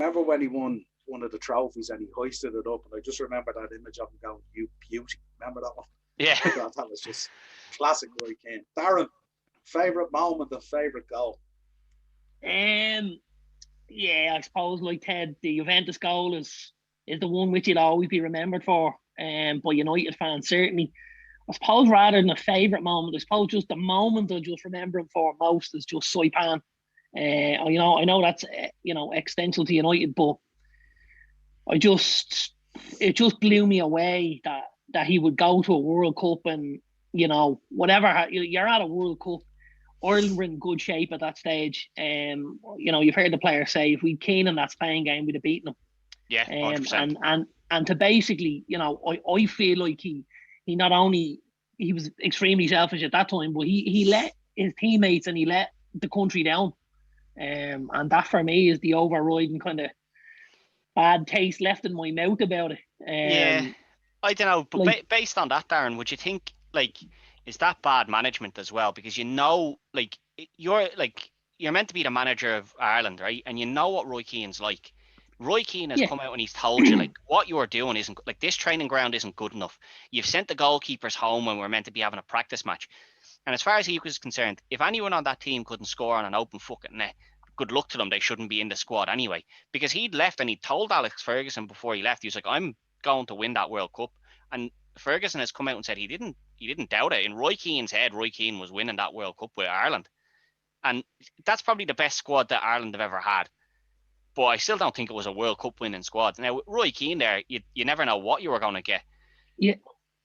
remember when he won one of the trophies and he hoisted it up, and I just remember that image of him going, "You beauty." Remember that one? Yeah. I thought that was just classic Roy Keane. Darren, favourite moment and favourite goal? Um, yeah, I suppose like Ted, the Juventus goal is the one which you'll always be remembered for. By United fans certainly. I suppose rather than a favourite moment, I suppose just the moment I just remember him for most is just Saipan. I know that's extensive to United, but it just blew me away that he would go to a World Cup and whatever you're at a World Cup. Ireland were in good shape at that stage. You've heard the players say if we'd Keane in that Spain game, we'd have beaten them. Yeah, 100%. And to basically, I feel like he not only he was extremely selfish at that time, but he let his teammates and he let the country down. And that for me is the overriding kind of bad taste left in my mouth about it. Yeah, I don't know, but like- based on that, Darren, would you think is that bad management as well? Because you're meant to be the manager of Ireland, right? And you know what Roy Keane's like. Roy Keane has come out and he's told you what you're doing isn't this training ground isn't good enough. You've sent the goalkeepers home when we're meant to be having a practice match. And as far as he was concerned, if anyone on that team couldn't score on an open fucking net, good luck to them. They shouldn't be in the squad anyway. Because he'd left and he told Alex Ferguson before he left, he was like, "I'm going to win that World Cup." And Ferguson has come out and said he didn't doubt it. In Roy Keane's head, Roy Keane was winning that World Cup with Ireland. And that's probably the best squad that Ireland have ever had. But I still don't think it was a World Cup winning squad. Now, with Roy Keane there, you never know what you were going to get. Yeah.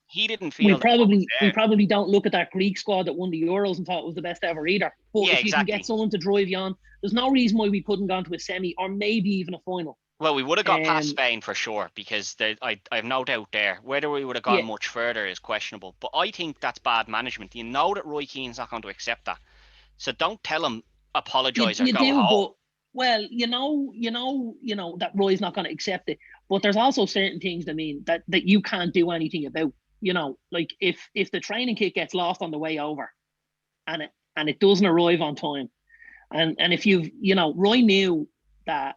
He didn't feel we probably don't look at that Greek squad that won the Euros and thought it was the best ever either. But if you can get someone to drive you on, there's no reason why we couldn't go to a semi or maybe even a final. Well, we would have got past Spain for sure, because I have no doubt there. Whether we would have gone much further is questionable. But I think that's bad management. You know that Roy Keane's not going to accept that. So don't tell him apologise or go home. But, well, you know that Roy's not going to accept it. But there's also certain things, that you can't do anything about. Like if the training kit gets lost on the way over, and it doesn't arrive on time, and if Roy knew that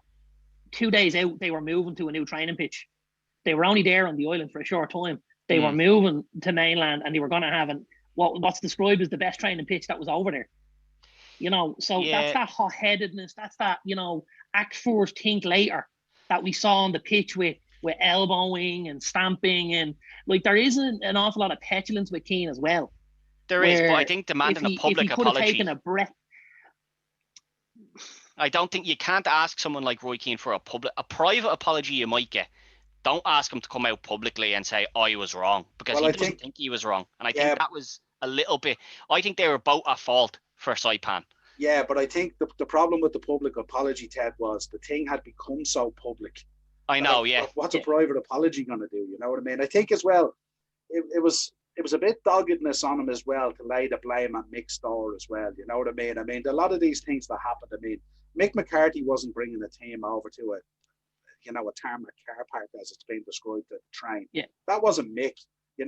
2 days out they were moving to a new training pitch. They were only there on the island for a short time. They were moving to mainland, and they were going to have what's described as the best training pitch that was over there. That's that hot-headedness. That's that act first, think later that we saw on the pitch with elbowing and stamping, and there isn't an awful lot of petulance with Keane as well. There is, but I think demanding a public apology. Taken a breath. I don't think you can't ask someone like Roy Keane for a private apology. You might get. Don't ask him to come out publicly and say I was wrong, because he doesn't think he was wrong, and I think that was a little bit. I think they were both at fault for Saipan. Yeah, but I think the problem with the public apology, Ted, was the thing had become so public. I know, What's a private apology going to do? You know what I mean? I think as well, it was a bit doggedness on him as well to lay the blame at Mick Storer as well. You know what I mean? I mean, a lot of these things that happened. I mean, Mick McCarthy wasn't bringing a team over to a tarmac car park as it's been described to train. Yeah, that wasn't Mick.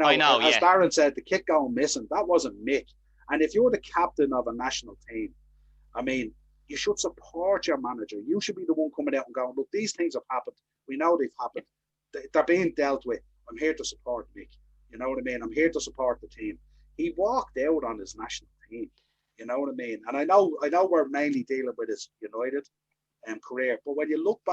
I know, as Darren said, the kick going missing. That wasn't Mick. And if you're the captain of a national team, I mean, you should support your manager. You should be the one coming out and going, look, these things have happened. We know they've happened. They're being dealt with. I'm here to support Mick. You know what I mean? I'm here to support the team. He walked out on his national team. You know what I mean? And I know we're mainly dealing with his United career, but when you look back